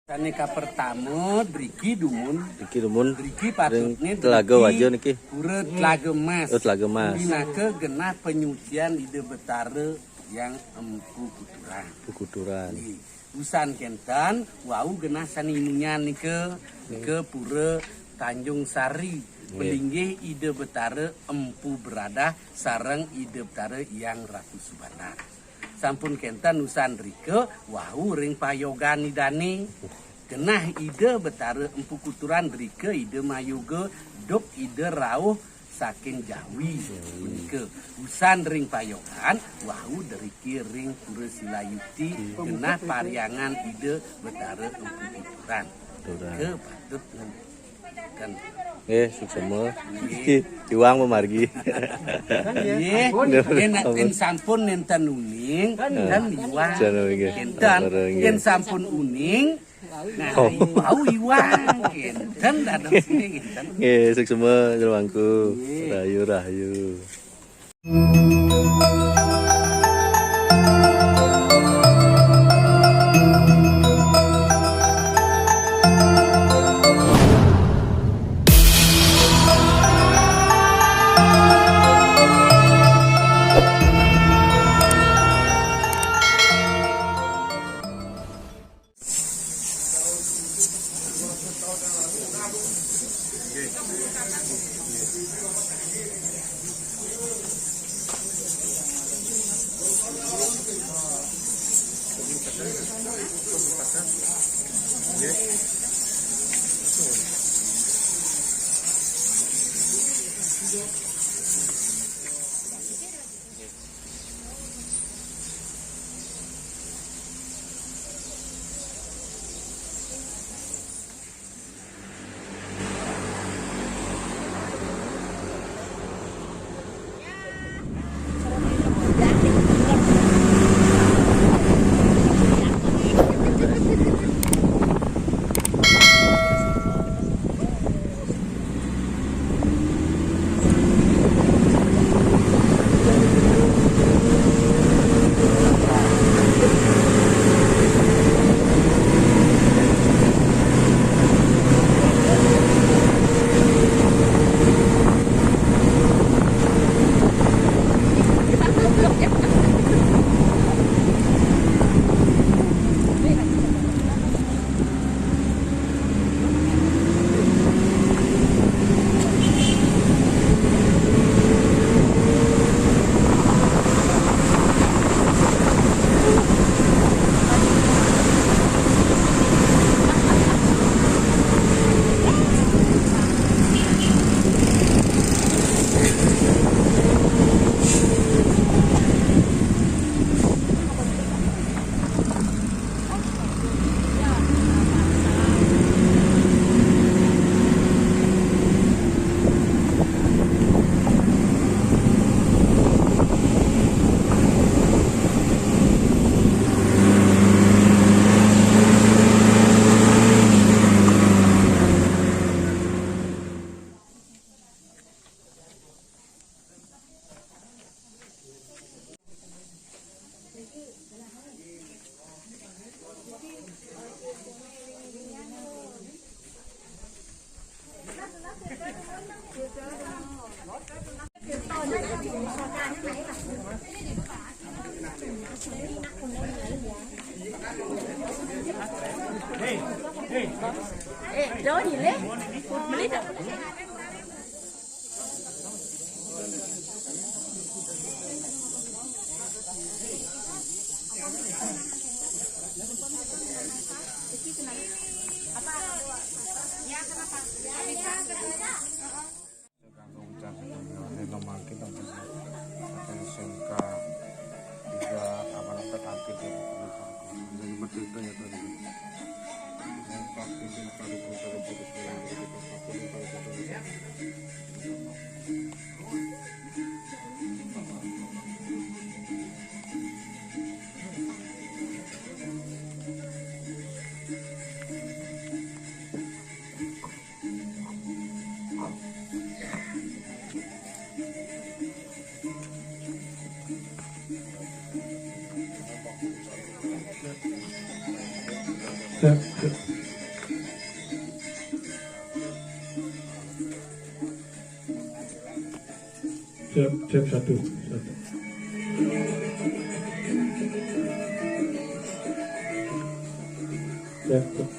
Saneka pertama Driki Dumun Driki patutnya Telaga Wajo niki pura Telaga Mas Telaga Mas Binaka genah penyucian ide betara yang empu kuturan usan kentan wau genah saninunya nike pura Tanjung Sari melinggih ide betara empu berada sarang ide betara yang Ratu Subana sampun kentan usan rike wau ring payogani dani genah ide betara empu kuturan rike ide mayuge dok ide rauh saking Jawi punike usan ring payogan wau deriki ring pura Silayuti genah pariangan ide betara empu kuturan ke patut kan suksema iwang memargi yen sampun nenten uning kan iwang kentan yen sampun uning nah bau iwang kenten dadok sini kenten suksema jelmangku rahayu Đó gì đấy? Mấy đứa Step. Siap satu. Siap.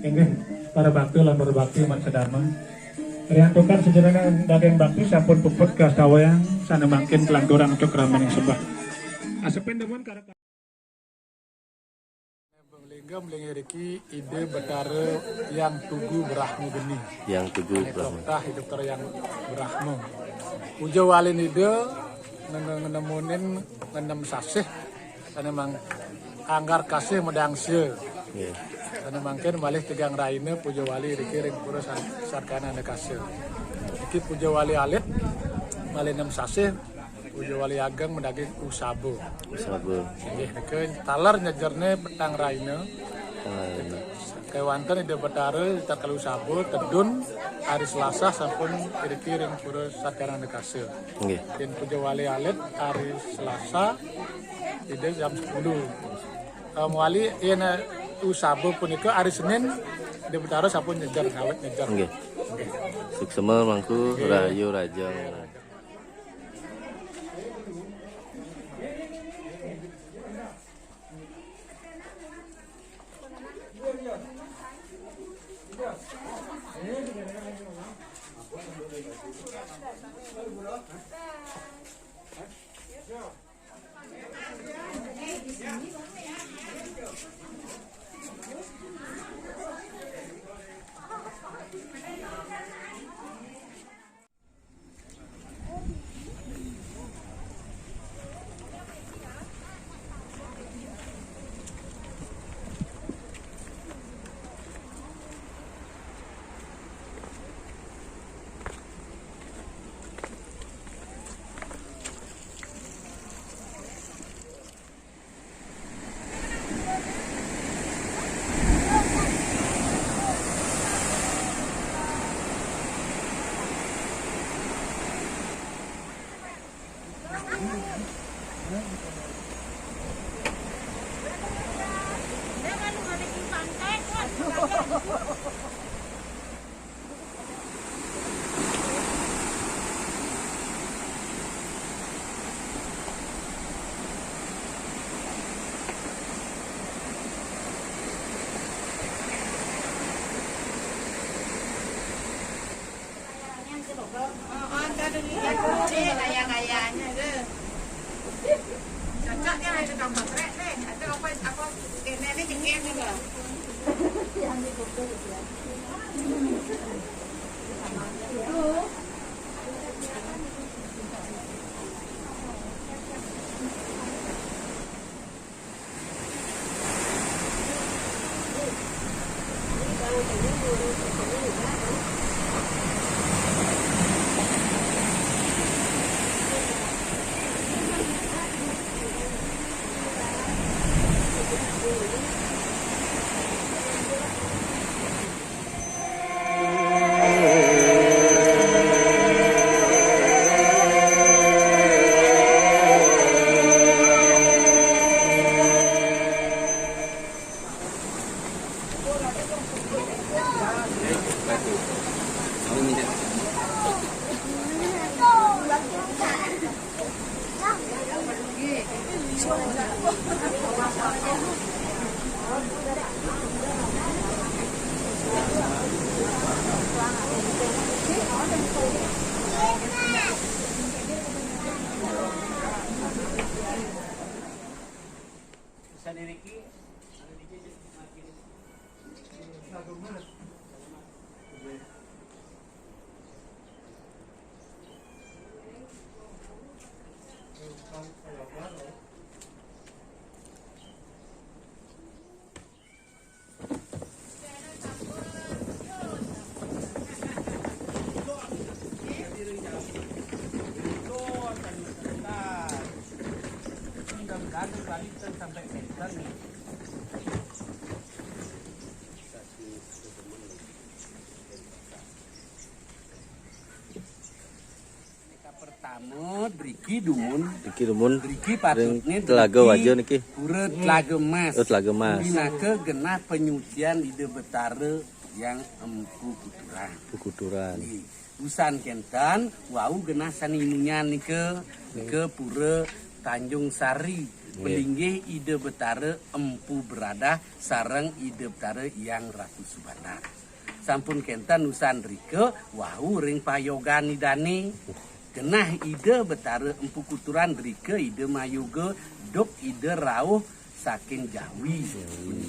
Inggih para bakti lan berbakti umat sedama. Riantukan sejenengan daging bakti sampun puput kastawayang sanemangkin kelanturan untuk ramaning sembah. Asepin demun karena Benglinggam lingiriki ide betara yang tugu berahmu geni. Yang tugu berahmu. Hidup ter yang berahmu. Uja walin ide nemunin ngenem sasih karena memang anggar kasih medangse. Yeah. Karena mungkin malih tegang raine puja wali dikiring pura sarkana nekase. Iki puja wali alit malih nem sasih puja wali ageng mendaging usabo. Usabo. Nggih neken talar nyejerne petang raine. Kewanten ide betare takal usabo tedun hari Selasa sampun dikiring pura sarkana nekase. Nggih. Den puja wali alit hari Selasa ide jam 10. Wali yen usabo punika hari Senin di betara sampun nyejar ngawet nyejar. Nggih. Suksema mangku rahayu rajang. Gaya-gayanya deh. Cocoknya ada tukang baterai deh. Ada apa ini jengkel juga. Yang dikumpul ya. Sampai meter nih. Pertama Driki Dumun Driki patutnya Telaga Wajo niki. Pura Telaga Mas. Oh, Telaga Mas. Binaka genah penyucian ide betara yang empu kuturan. Usan kentan wau genah sanimunyan nike ke pura Tanjung Sari. Melinggih ide betara empu berada sarang ide betara yang Ratu Subana. Sampun kentan usan rike wau ring payogan idane. Genah ide betara empu kuturan rike ide mayuga dok ide rauh saking Jawi.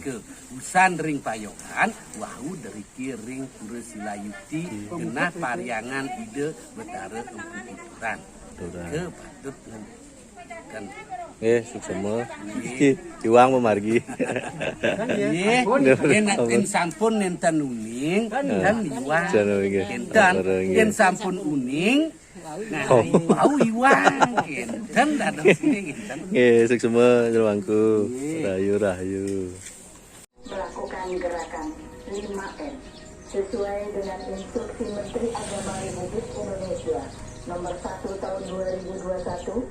Ke usan ring payogan wau deriki ring pura Silayuti genah pariangan ide betara empu kuturan. Ke patut kan suksema. Iwang memargi. Yen sampun nenten uning kan iwang. Yen sampun uning nah bau iwang enten dadeng sini enten. Suksema jelmangku. Rahayu. Melakukan gerakan 5M sesuai dengan instruksi Menteri Agama Republik Indonesia nomor 1 tahun 2021.